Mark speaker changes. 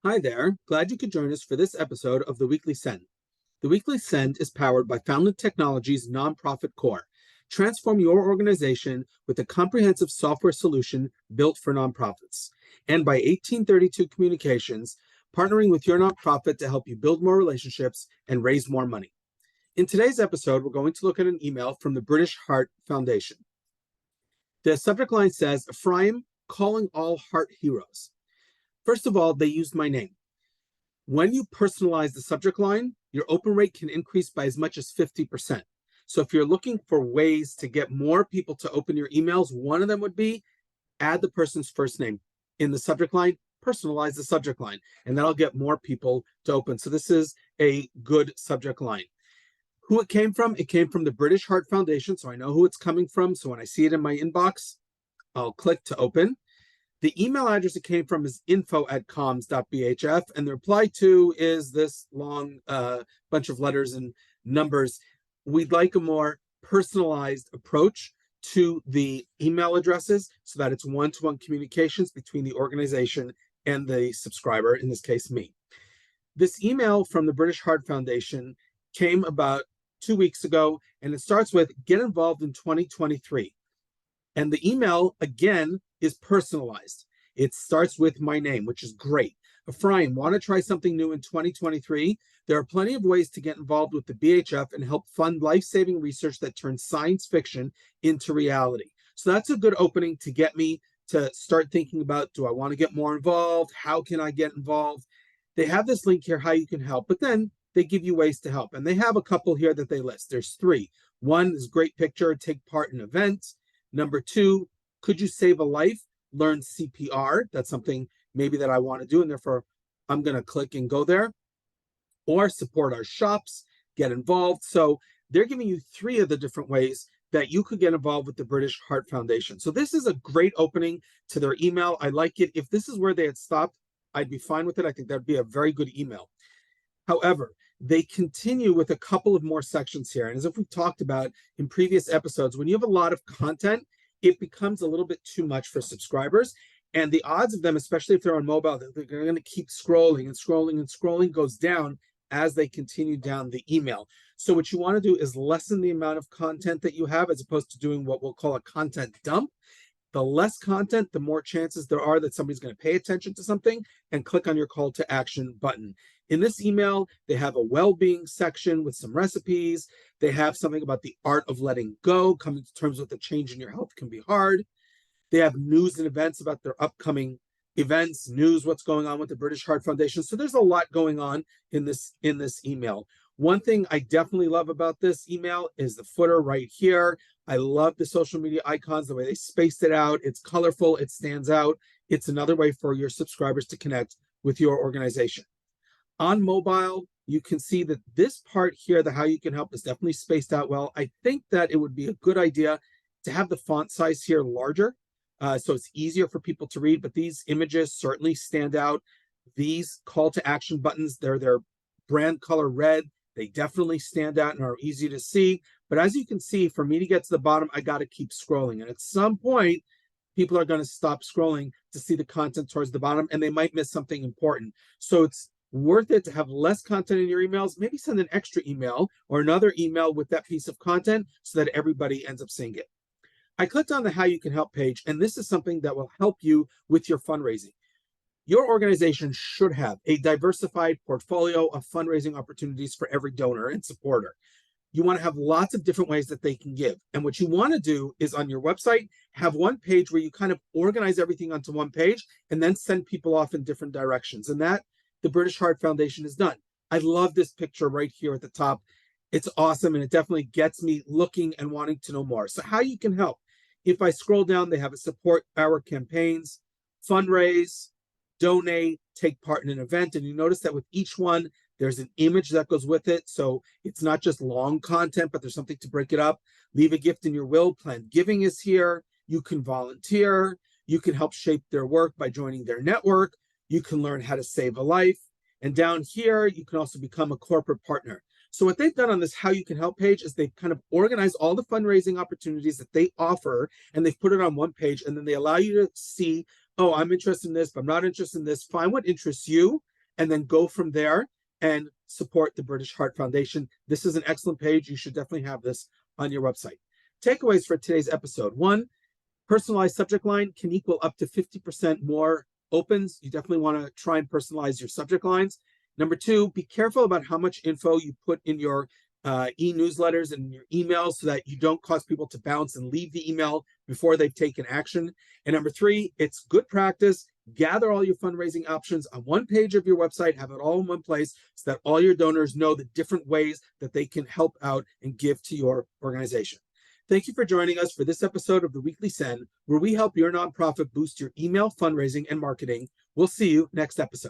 Speaker 1: Hi there. Glad you could join us for this episode of the Weekly Send. The Weekly Send is powered by Foundland Technologies' nonprofit core. Transform your organization with a comprehensive software solution built for nonprofits. And by 1832 Communications, partnering with your nonprofit to help you build more relationships and raise more money. In today's episode, we're going to look at an email from the British Heart Foundation. The subject line says, Ephraim calling all heart heroes. First of all, they used my name. When you personalize the subject line, your open rate can increase by as much as 50%. So if you're looking for ways to get more people to open your emails, one of them would be add the person's first name in the subject line, personalize the subject line, and that'll get more people to open. So this is a good subject line. Who it came from the British Heart Foundation, so I know who it's coming from. So when I see it in my inbox, I'll click to open. The email address it came from is info@comms.bhf, and the reply to is this long bunch of letters and numbers. We'd like a more personalized approach to the email addresses so that it's one-to-one communications between the organization and the subscriber, in this case, me. This email from the British Heart Foundation came about 2 weeks ago, and it starts with, get involved in 2023. And the email, again, is personalized. It starts with my name, which is great. Ephraim, want to try something new in 2023? There are plenty of ways to get involved with the BHF and help fund life-saving research that turns science fiction into reality. So that's a good opening to get me to start thinking about, do I want to get more involved? How can I get involved? They have this link here, how you can help, but then they give you ways to help. And they have a couple here that they list. There's 3. One is great picture, take part in events. Number 2, could you save a life? Learn CPR. That's something maybe that I want to do, and therefore I'm going to click and go there. Or support our shops, get involved. So they're giving you 3 of the different ways that you could get involved with the British Heart Foundation. So this is a great opening to their email. I like it. If this is where they had stopped, I'd be fine with it. I think that'd be a very good email. However, they continue with a couple of more sections here. And as if we've talked about in previous episodes, when you have a lot of content, it becomes a little bit too much for subscribers. And the odds of them, especially if they're on mobile, they're going to keep scrolling and scrolling and scrolling, goes down as they continue down the email. So what you want to do is lessen the amount of content that you have, as opposed to doing what we'll call a content dump. The less content, the more chances there are that somebody's going to pay attention to something and click on your call to action button. In this email, they have a well-being section with some recipes. They have something about the art of letting go, coming to terms with the change in your health can be hard. They have news and events about their upcoming events, news, what's going on with the British Heart Foundation. So there's a lot going on in this email. One thing I definitely love about this email is the footer right here. I love the social media icons, the way they spaced it out. It's colorful, it stands out. It's another way for your subscribers to connect with your organization. On mobile, you can see that this part here, the how you can help, is definitely spaced out well. I think that it would be a good idea to have the font size here larger, so it's easier for people to read, but these images certainly stand out. These call to action buttons, they're their brand color red. They definitely stand out and are easy to see. But as you can see, for me to get to the bottom, I got to keep scrolling. And at some point, people are going to stop scrolling to see the content towards the bottom, and they might miss something important. So it's worth it to have less content in your emails. Maybe send an extra email or another email with that piece of content so that everybody ends up seeing it. I clicked on the How You Can Help page, and this is something that will help you with your fundraising. Your organization should have a diversified portfolio of fundraising opportunities for every donor and supporter. You want to have lots of different ways that they can give. And what you want to do is on your website, have one page where you kind of organize everything onto one page and then send people off in different directions. And that the British Heart Foundation has done. I love this picture right here at the top. It's awesome, and it definitely gets me looking and wanting to know more. So how you can help. If I scroll down, they have a support our campaigns, fundraise, donate, take part in an event. And you notice that with each one, there's an image that goes with it. So it's not just long content, but there's something to break it up. Leave a gift in your will. Planned giving is here. You can volunteer. You can help shape their work by joining their network. You can learn how to save a life. And down here, you can also become a corporate partner. So what they've done on this How You Can Help page is they've kind of organized all the fundraising opportunities that they offer, and they've put it on one page, and then they allow you to see, oh, I'm interested in this, but I'm not interested in this. Find what interests you and then go from there and support the British Heart Foundation. This is an excellent page. You should definitely have this on your website. Takeaways for today's episode. 1, personalized subject line can equal up to 50% more opens. You definitely want to try and personalize your subject lines. Number 2, be careful about how much info you put in your e-newsletters and your emails so that you don't cause people to bounce and leave the email before they've taken action. And number 3, it's good practice. Gather all your fundraising options on one page of your website, have it all in one place so that all your donors know the different ways that they can help out and give to your organization. Thank you for joining us for this episode of the Weekly Send, where we help your nonprofit boost your email, fundraising, and marketing. We'll see you next episode.